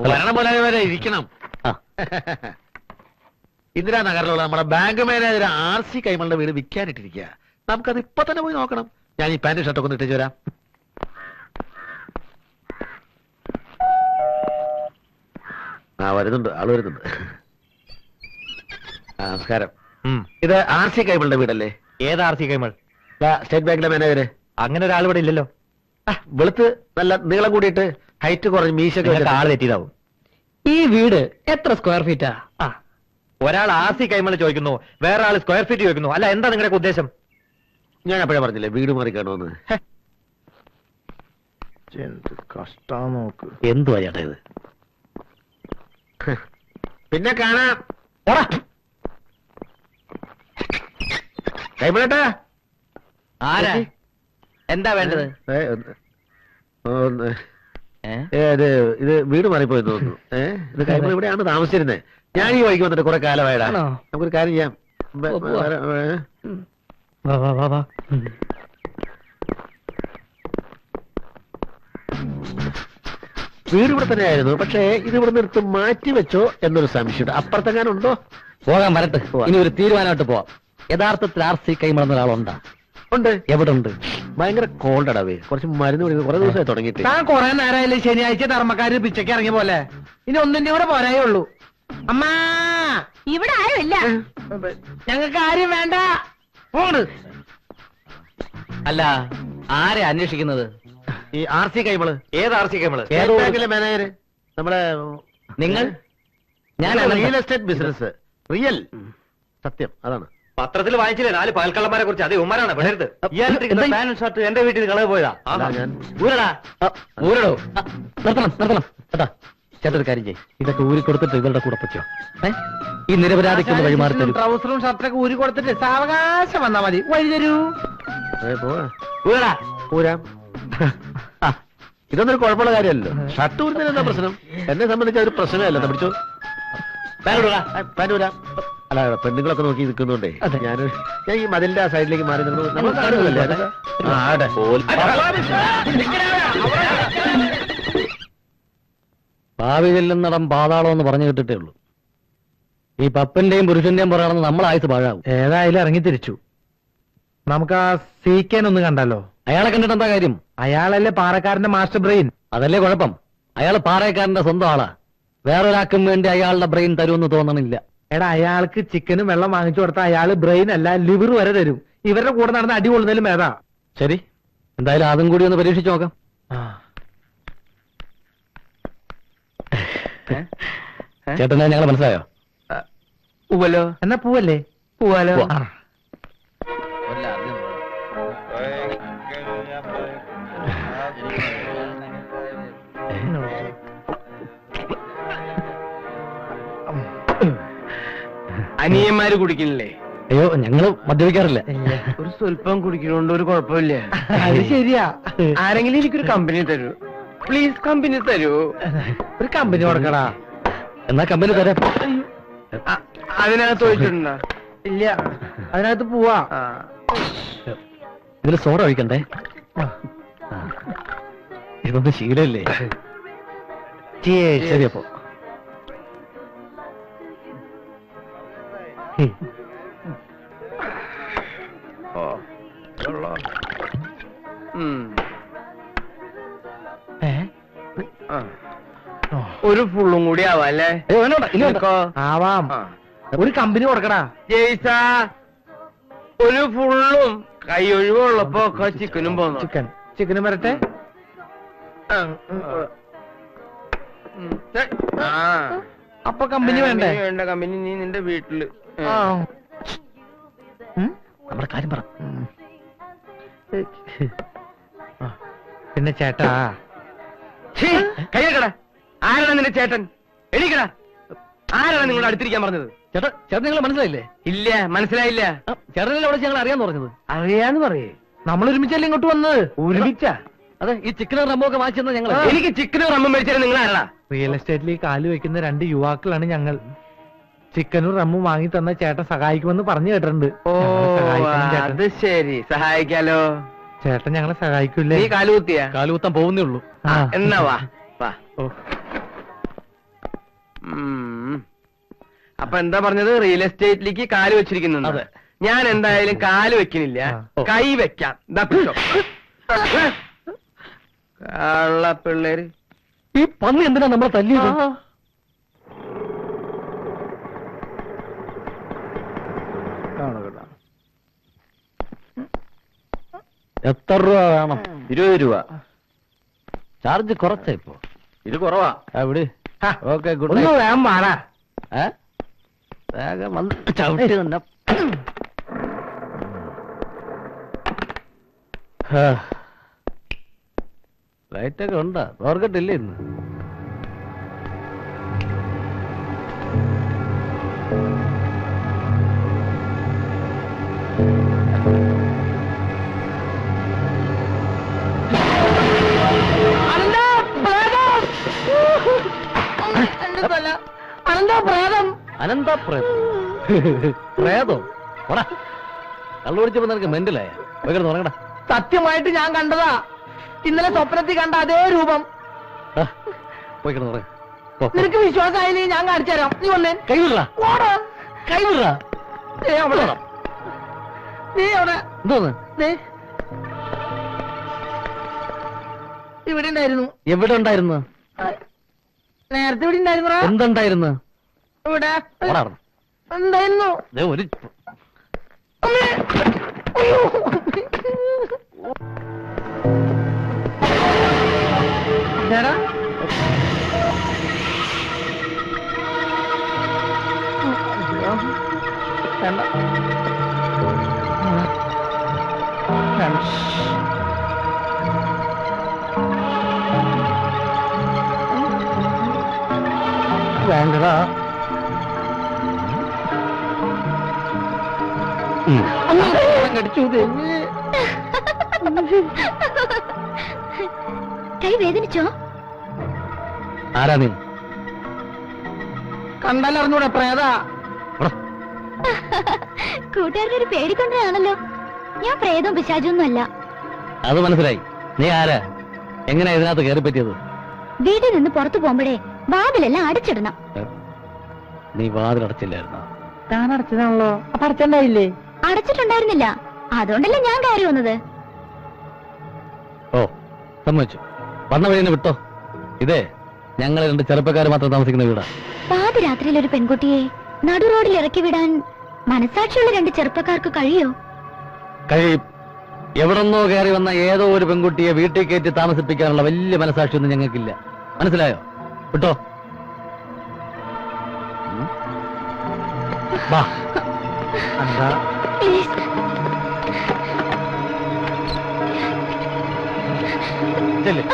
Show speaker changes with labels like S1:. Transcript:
S1: വരണം പോലെ വരെ ഇരിക്കണം. ഇന്ദിരാനഗറിലുള്ള നമ്മുടെ ബാങ്ക് മാനേജർ RC കൈമളുടെ വീട് വിൽക്കാനിട്ടിരിക്കുക. നമുക്കത് ഇപ്പൊ തന്നെ പോയി നോക്കണം. ഞാൻ ഈ പാന്റ് ഷർട്ടൊക്കെ ഒന്ന് ഇട്ടിച്ചു വരാം. വരുന്നുണ്ട്, ആള് വരുന്നുണ്ട്. നമസ്കാരം. ഇത് RC കൈമളുടെ വീടല്ലേ?
S2: ഏത് RC കൈമൾ?
S1: സ്റ്റേറ്റ് ബാങ്കിലെ മാനേജര്.
S2: അങ്ങനെ ഒരാൾ ഇവിടെ ഇല്ലല്ലോ.
S1: വെളുത്ത് നല്ല നീളം കൂടിയിട്ട് ഹൈറ്റ് കുറഞ്ഞ് മീശൊക്കെ
S2: ആള് തെറ്റിയതാവും.
S3: ഈ വീട് എത്ര സ്ക്വയർ ഫീറ്റാ?
S2: ഒരാൾ RC കൈമൾ ചോദിക്കുന്നു, വേറെ ആൾ സ്ക്വയർ ഫീറ്റ് ചോദിക്കുന്നു. അല്ല, എന്താ നിങ്ങളുടെ ഉദ്ദേശം?
S1: ഞാൻ അപ്പോഴേ പറഞ്ഞില്ലേ വീട് മാറി കാണുമെന്ന്.
S2: കഷ്ടം നോക്ക്.
S1: എന്തുവാ ചേട്ടാ ഇത്? പിന്നെ കാണാം. കൈമളേട്ടാ,
S3: ആരാ? എന്താ വേണ്ടത്?
S1: ഇത് വീട് മാറിപ്പോയെന്ന് തോന്നുന്നു. ഇത് കൈമൾ ഇവിടെയാണ് താമസിച്ചിരുന്നത്. ഞാൻ ഈ വഴിക്ക് വന്നിട്ട് കുറെ കാലമായിടാ. നമുക്കൊരു കാര്യം ചെയ്യാം. വീട് ഇവിടെ തന്നെയായിരുന്നു. പക്ഷേ ഇത് ഇവിടെ നിർത്ത് മാറ്റി വെച്ചോ എന്നൊരു സംശയം. അപ്പുറത്തെങ്ങാനുണ്ടോ?
S3: പോകാൻ വരട്ടെ. ഇനി ഒരു തീരുമാനമായിട്ട് പോവാം. യഥാർത്ഥത്തിൽ RC കൈമൾ എന്നൊരാളുണ്ടാ?
S1: ഉണ്ട്.
S3: എവിടെ ഉണ്ട്?
S1: ഭയങ്കര കോൾഡ് അടവേ. കുറച്ച് മരുന്ന് കുടിക്കുന്നത് കുറെ ദിവസമായി തുടങ്ങിയിട്ട്.
S3: താൻ കുറെ നേരമായില്ലേ ശനിയാഴ്ച ധർമ്മക്കാര് പിച്ചയ്ക്ക് ഇറങ്ങിയ പോലെ? ഇനി ഒന്നിന്റെ കൂടെ പോരായേ ഉള്ളൂ. അമ്മാ,
S4: ഇവിടെ ആരുമില്ല.
S3: ഞങ്ങൾക്ക് ആരും വേണ്ട.
S2: അല്ല, ആരെ അന്വേഷിക്കുന്നത്?
S1: ഈ RC കൈമള്.
S2: ഏത് RC കൈമള്?
S1: ബാങ്കിലെ മാനേജര്. നമ്മുടെ
S3: നിങ്ങൾ? ഞാൻ
S1: റിയൽ എസ്റ്റേറ്റ് ബിസിനസ്. റിയൽ സത്യം അതാണ്.
S2: പത്രത്തിൽ വായിച്ചില്ലേ 4 പകൽക്കള്ളന്മാരെ കുറിച്ച്? അത് ഉമ്മാരാണ് വിടരുത്. പാന്റ് ഷർട്ട് എന്റെ വീട്ടിൽ കളവ് പോയതാ.
S1: ഞാൻ
S3: ഊരടാ, ഊരടോ. നിർത്തണം നിർത്തണം കേട്ടാ. ചേട്ടൊരു കാര്യം ചെയ്യും, ഇതൊക്കെ ഊരി കൊടുത്തിട്ട് ഇവരുടെ കൂടെ പറ്റോ? ഈ നിരപരാധിക്കുന്ന വഴിമാറി തരും. ട്രൗസറും ഷർട്ടൊക്കെ ഊരി കൊടുത്തിട്ട് സാവകാശം വന്നാ മതി. വഴി തരൂ.
S1: ഊരടാ, ഊരാം. ഇതൊന്നൊരു കുഴപ്പമുള്ള കാര്യമല്ലോ. ഷർട്ട് ഊരുന്നതിന് എന്താ പ്രശ്നം? എന്നെ സംബന്ധിച്ച ഒരു പ്രശ്നമേ അല്ല. പിടിച്ചോ, പാൻറ് ഊരാം. അല്ല, പെണ്ണുങ്ങളൊക്കെ നോക്കി നിൽക്കുന്നുണ്ടേ ഞാൻ ഈ മതിലിന്റെ ആ സൈഡിലേക്ക് മാറി നിന്നു. നമ്മൾ കാണുമല്ലേ?
S3: ഭാവി ചെല്ലുന്നിടം പാതാളം എന്ന് പറഞ്ഞു കേട്ടിട്ടേ ഉള്ളൂ. ഈ പപ്പന്റെയും പുരുഷന്റെയും പുറകെ നമ്മൾ ആയുസ് പാഴാവും.
S5: ഏതായാലും ഇറങ്ങി തിരിച്ചു. നമുക്ക് ആ CK ഒന്ന് കണ്ടല്ലോ.
S3: അയാളെ കണ്ടിട്ട് എന്താ കാര്യം?
S5: അയാളല്ലേ പാറക്കാരന്റെ മാസ്റ്റർ ബ്രെയിൻ.
S3: അതല്ലേ കുഴപ്പം. അയാൾ പാറയക്കാരന്റെ സ്വന്തം ആളാ. വേറൊരാൾക്കും വേണ്ടി അയാളുടെ ബ്രെയിൻ തരുമെന്ന് തോന്നണില്ല.
S5: എടാ, അയാൾക്ക് ചിക്കനും വെള്ളം വാങ്ങിച്ചു കൊടുത്താൽ അയാള് ബ്രെയിൻ അല്ല ലിവർ വരെ തരും. ഇവരുടെ കൂടെ നടന്ന് അടി കൊള്ളുന്നതിലും ഏതാ.
S3: ശരി, എന്തായാലും അതും കൂടി ഒന്ന് പരീക്ഷിച്ചു നോക്കാം. ചേട്ടനെ ഞങ്ങൾ മനസ്സിലായോ?
S5: പൂവല്ലോ. എന്നാ പൂവല്ലേ? പൂവാലോ.
S3: അനിയന്മാര് കുടിക്കണില്ലേ? അയ്യോ, ഞങ്ങള് മദ്യപിക്കാറില്ല.
S5: ഒരു സ്വല്പം കുടിക്കുന്നോണ്ട് ഒരു കുഴപ്പമില്ല. അത് ശരിയാ. ആരെങ്കിലും എനിക്കൊരു കമ്പനി തരൂ പ്ലീസ്. കമ്പനി തരൂ. ഒരു കമ്പനി കൊടുക്കടാ.
S3: എന്നാ കമ്പനി തരാം.
S5: അതിനകത്ത് ചോദിച്ചിട്ടുണ്ടോ? ഇല്ല, അതിനകത്ത് പോവാ.
S3: ഇതില് സോഡ ഒഴിക്കണ്ടേ? ഇതൊന്നും ശീലല്ലേ? ശരി, അപ്പോ
S5: ഒരു ഫുള്ളും കൂടി ആവാല്ലേ? ആവാം. ഒരു കമ്പനി കൊടുക്കടാ. ജയ്സാ, ഒരു ഫുള്ളും കൈ ഒഴിവുള്ളപ്പോ ചിക്കനും പോന്നു. ചിക്കനും വരട്ടെ. അപ്പൊ കമ്പനി വേണ്ടേ? വേണ്ട കമ്പനി. നീ നിന്റെ വീട്ടില്
S3: നമ്മുടെ കാര്യം പറ.
S5: പിന്നെ ചേട്ടാ, കയ്യക്കട. ആരാണ് നിന്റെ ചേട്ടൻ? എണീക്കടാ. ആരാണ് നിങ്ങളോട് അടുത്തിരിക്കാൻ പറഞ്ഞത്?
S3: ചേട്ടാ, ചേട്ടൻ നിങ്ങൾ മനസ്സിലായില്ലേ?
S5: ഇല്ല, മനസ്സിലായില്ല.
S3: ചേട്ടനെ വിളിച്ച് ഞങ്ങൾ അറിയാന്ന് പറഞ്ഞത്.
S5: അറിയാന്ന് പറയേ. നമ്മൾ ഒരുമിച്ചല്ലേ ഇങ്ങോട്ട് വന്നത്? ഒരുമിച്ചാ?
S3: അതെ, ഈ ചിക്കനും റമ്മോ ഒക്കെ വാങ്ങിച്ചെന്ന ഞങ്ങൾ.
S5: എനിക്ക് ചിക്കനും റമ്മും മേടിച്ചാൽ നിങ്ങൾ ആരാ? റിയൽ എസ്റ്റേറ്റിൽ കാല് വെക്കുന്ന 2 യുവാക്കളാണ് ഞങ്ങൾ. ചിക്കനും റമ്മും വാങ്ങി തന്ന ചേട്ടൻ സഹായിക്കുമെന്ന് പറഞ്ഞു കേട്ടിട്ടുണ്ട്. അത് ശരി, സഹായിക്കാലോ. ചേട്ടൻ ഞങ്ങളെ സഹായിക്കൂലേ? നീ കാലുകുത്തിയാ?
S3: കാലുകുത്താൻ പോകുന്നേ ഉള്ളൂ.
S5: എന്നാ വാ,
S2: വാ.
S5: ഓ.
S2: അപ്പൊ എന്താ പറഞ്ഞത്? റിയൽ എസ്റ്റേറ്റിലേക്ക് കാല് വെച്ചിരിക്കുന്നു.
S3: അതെ.
S2: ഞാൻ എന്തായാലും കാല് വെക്കുന്നില്ല, കൈ വെക്കാം. കള്ള പിള്ളേര്.
S3: ഈ പന്നി എന്തിനാ നമ്മളെ തല്ലിയത്? എത്ര രൂപ വേണം?
S1: 20 രൂപ.
S3: ചാർജ് കുറച്ചാ ഇപ്പൊ.
S1: ഇത് കുറവാ.
S3: എവിടെ? ഓക്കെ, ഗുഡ്
S5: ഒന്ന്
S3: നൈറ്റ്.
S5: വേഗം വാടാ.
S3: വേഗം വന്ന് ചവിട്ടി തന്നെ. ലൈറ്റൊക്കെ ഉണ്ടാ? ഓർക്കട്ടില്ലേ ഇന്ന്? പ്രേതോ? കള്ളുപിടിച്ചപ്പോ നിനക്ക് മെന്റലായ? ഉറങ്ങടാ.
S5: സത്യമായിട്ട് ഞാൻ കണ്ടതാ. ഇന്നലെ സ്വപ്നത്തിൽ കണ്ട അതേ രൂപം.
S3: പോയിക്കണം ഉറങ്ങ.
S5: നിനക്ക് വിശ്വാസമായില്ലേ? ഞാൻ കാണിച്ചു തരാം. നീ വന്നേ.
S3: കൈവിടാ,
S5: ഓടാ.
S3: കൈവിടാ.
S5: നീ അവിടെ. നീ അവിടെ.
S3: എന്തോന്ന്?
S5: ദേ. ഇവിടെ ഉണ്ടായിരുന്നു.
S3: എവിടെ ഉണ്ടായിരുന്നു?
S5: നേരത്തെ ഇവിടെ ഉണ്ടായിരുന്നു.
S3: എന്തുണ്ടായിരുന്നു?
S5: ഇവിടെ
S3: ഓടാർന്നു.
S5: ഉണ്ടായിരുന്നു.
S3: ഒരു
S5: അമ്മേ. അയ്യോ. ഇതാടാ. വേണ്ട. വേണ്ട. വേണ്ടടാ. കടിച്ചു.
S4: കൈ വേദനിച്ചോ?
S3: ആരാ നീ?
S5: കണ്ടാലറിഞ്ഞൂടെ പ്രേതാ.
S4: കൂട്ടുകാരുടെ പേടിക്കൊണ്ടാണല്ലോ. ഞാൻ പ്രേതവും പിശാചൊന്നും അല്ല.
S3: അത് മനസ്സിലായി. നീ ആരാ? എങ്ങനെയാ ഇതിനകത്ത് കയറി പറ്റിയത്?
S4: വീട്ടിൽ നിന്ന് പുറത്തു പോകുമ്പോഴേ വാതിലെല്ലാം അടച്ചിടണം.
S3: നീ വാതിലടച്ചില്ലായിരുന്നോ?
S5: താൻ അടച്ചതാണല്ലോ. അപ്പൊ അടച്ചണ്ടായില്ലേ?
S4: അടച്ചിട്ടുണ്ടായിരുന്നില്ല. അതുകൊണ്ടല്ലേ ഞാൻ കയറി വന്നത്.
S3: ഓ, സമ്മതിച്ചു. വന്ന വഴി വിട്ടോ. ഇതേ ഞങ്ങൾ 2 ചെറുപ്പക്കാർ മാത്രം താമസിക്കുന്ന വീടാ.
S4: പാതിരാത്രിയിൽ ഒരു പെൺകുട്ടിയെ നടു റോഡിൽ ഇറക്കി വിടാൻ മനസാക്ഷിയുള്ള 2 ചെറുപ്പക്കാർക്ക് കഴിയോ?
S3: കഴിയും. എവിടെന്നോ കയറി വന്ന ഏതോ ഒരു പെൺകുട്ടിയെ വീട്ടിൽ കയറ്റി താമസിപ്പിക്കാനുള്ള വലിയ മനസാക്ഷിയൊന്നും ഞങ്ങൾക്കില്ല. മനസ്സിലായോ? വിട്ടോ. വാ.
S5: എന്താ?
S4: പ്ലീസ്.
S3: ചെല്ല്.